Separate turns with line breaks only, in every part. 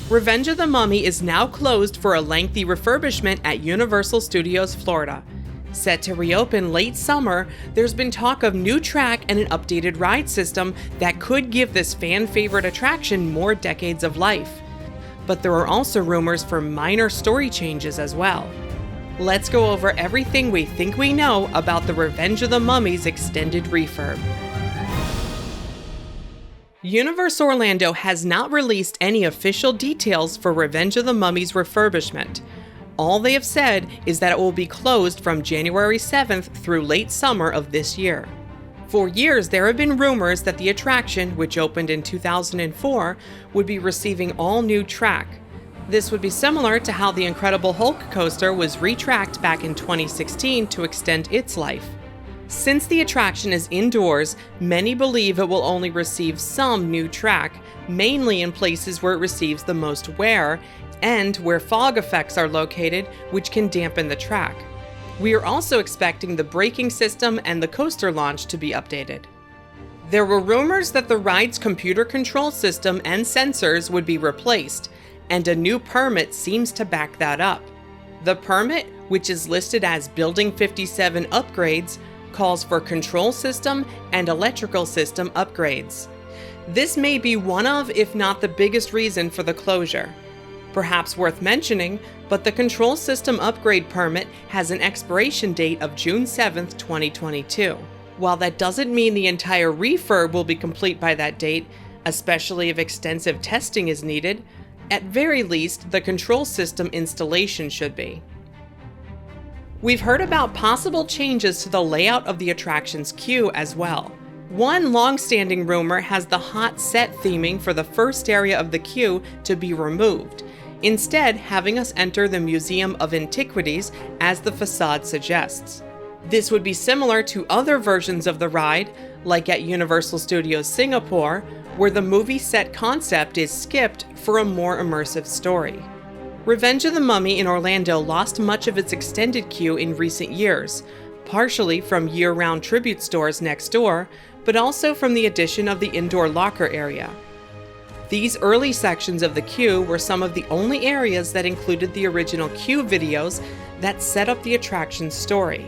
Revenge of the Mummy is now closed for a lengthy refurbishment at Universal Studios Florida. Set to reopen late summer, there's been talk of new track and an updated ride system that could give this fan-favorite attraction more decades of life. But there are also rumors for minor story changes as well. Let's go over everything we think we know about the Revenge of the Mummy's extended refurb. Universal Orlando has not released any official details for Revenge of the Mummy's refurbishment. All they have said is that it will be closed from January 7th through late summer of this year. For years, there have been rumors that the attraction, which opened in 2004, would be receiving all new track. This would be similar to how the Incredible Hulk coaster was retracked back in 2016 to extend its life. Since the attraction is indoors, many believe it will only receive some new track, mainly in places where it receives the most wear, and where fog effects are located, which can dampen the track. We are also expecting the braking system and the coaster launch to be updated. There were rumors that the ride's computer control system and sensors would be replaced, and a new permit seems to back that up. The permit, which is listed as Building 57 Upgrades, calls for control system and electrical system upgrades. This may be one of, if not the biggest reason for the closure. Perhaps worth mentioning, but the control system upgrade permit has an expiration date of June 7, 2022. While that doesn't mean the entire refurb will be complete by that date, especially if extensive testing is needed, at very least, the control system installation should be. We've heard about possible changes to the layout of the attraction's queue as well. One long-standing rumor has the hot set theming for the first area of the queue to be removed, instead having us enter the Museum of Antiquities as the facade suggests. This would be similar to other versions of the ride, like at Universal Studios Singapore, where the movie set concept is skipped for a more immersive story. Revenge of the Mummy in Orlando lost much of its extended queue in recent years, partially from year-round tribute stores next door, but also from the addition of the indoor locker area. These early sections of the queue were some of the only areas that included the original queue videos that set up the attraction's story.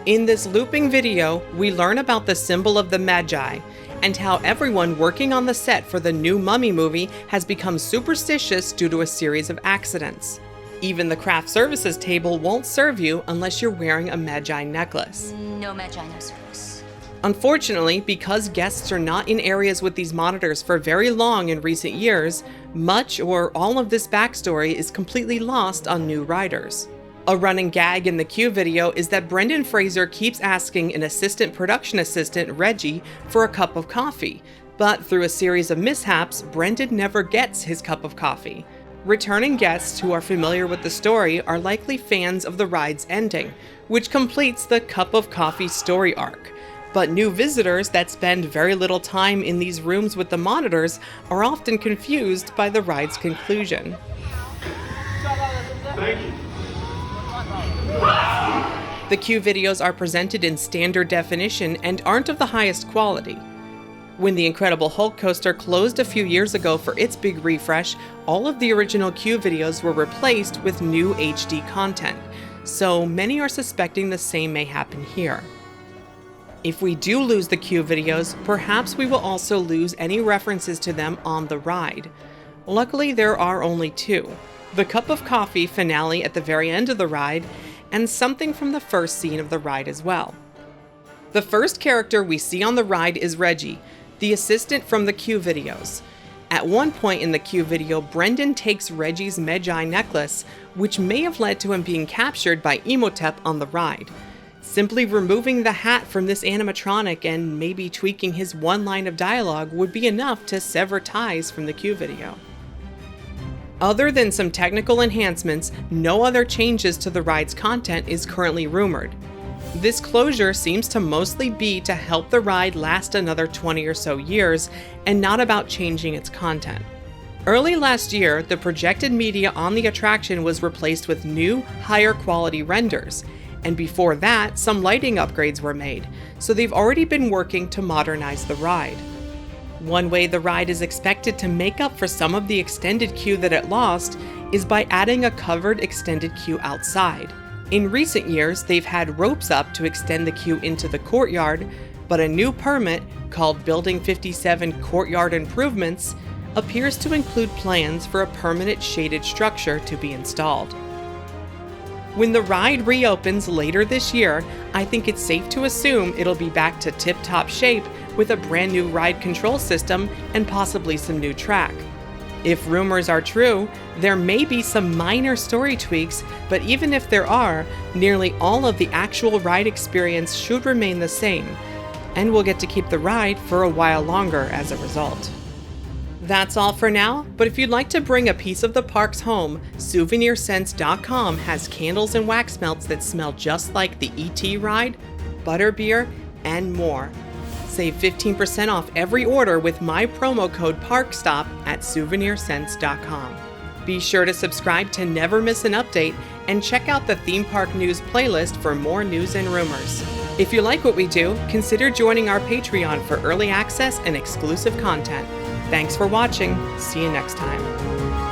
In this looping video, we learn about the symbol of the Magi, and how everyone working on the set for the new Mummy movie has become superstitious due to a series of accidents. Even the craft services table won't serve you unless you're wearing a Magi necklace.
No Magi, no service.
Unfortunately, because guests are not in areas with these monitors for very long in recent years, much or all of this backstory is completely lost on new riders. A running gag in the queue video is that Brendan Fraser keeps asking an assistant production assistant, Reggie, for a cup of coffee, but through a series of mishaps, Brendan never gets his cup of coffee. Returning guests who are familiar with the story are likely fans of the ride's ending, which completes the cup of coffee story arc. But new visitors that spend very little time in these rooms with the monitors are often confused by the ride's conclusion.
Thank you.
The queue videos are presented in standard definition and aren't of the highest quality. When the Incredible Hulk coaster closed a few years ago for its big refresh, all of the original queue videos were replaced with new HD content, so many are suspecting the same may happen here. If we do lose the queue videos, perhaps we will also lose any references to them on the ride. Luckily, there are only two: the cup of coffee finale at the very end of the ride, and something from the first scene of the ride as well. The first character we see on the ride is Reggie, the assistant from the queue videos. At one point in the queue video, Brendan takes Reggie's Magi necklace, which may have led to him being captured by Imhotep on the ride. Simply removing the hat from this animatronic and maybe tweaking his one line of dialogue would be enough to sever ties from the queue video. Other than some technical enhancements, no other changes to the ride's content is currently rumored. This closure seems to mostly be to help the ride last another 20 or so years, and not about changing its content. Early last year, the projected media on the attraction was replaced with new, higher quality renders, and before that, some lighting upgrades were made, so they've already been working to modernize the ride. One way the ride is expected to make up for some of the extended queue that it lost is by adding a covered extended queue outside. In recent years, they've had ropes up to extend the queue into the courtyard, but a new permit, called Building 57 Courtyard Improvements, appears to include plans for a permanent shaded structure to be installed. When the ride reopens later this year, I think it's safe to assume it'll be back to tip-top shape with a brand new ride control system and possibly some new track. If rumors are true, there may be some minor story tweaks, but even if there are, nearly all of the actual ride experience should remain the same, and we'll get to keep the ride for a while longer as a result. That's all for now, but if you'd like to bring a piece of the parks home, SouvenirSense.com has candles and wax melts that smell just like the ET ride, butterbeer, and more. Save 15% off every order with my promo code PARKSTOP at SouvenirSense.com. Be sure to subscribe to never miss an update and check out the Theme Park News playlist for more news and rumors. If you like what we do, consider joining our Patreon for early access and exclusive content. Thanks for watching. See you next time.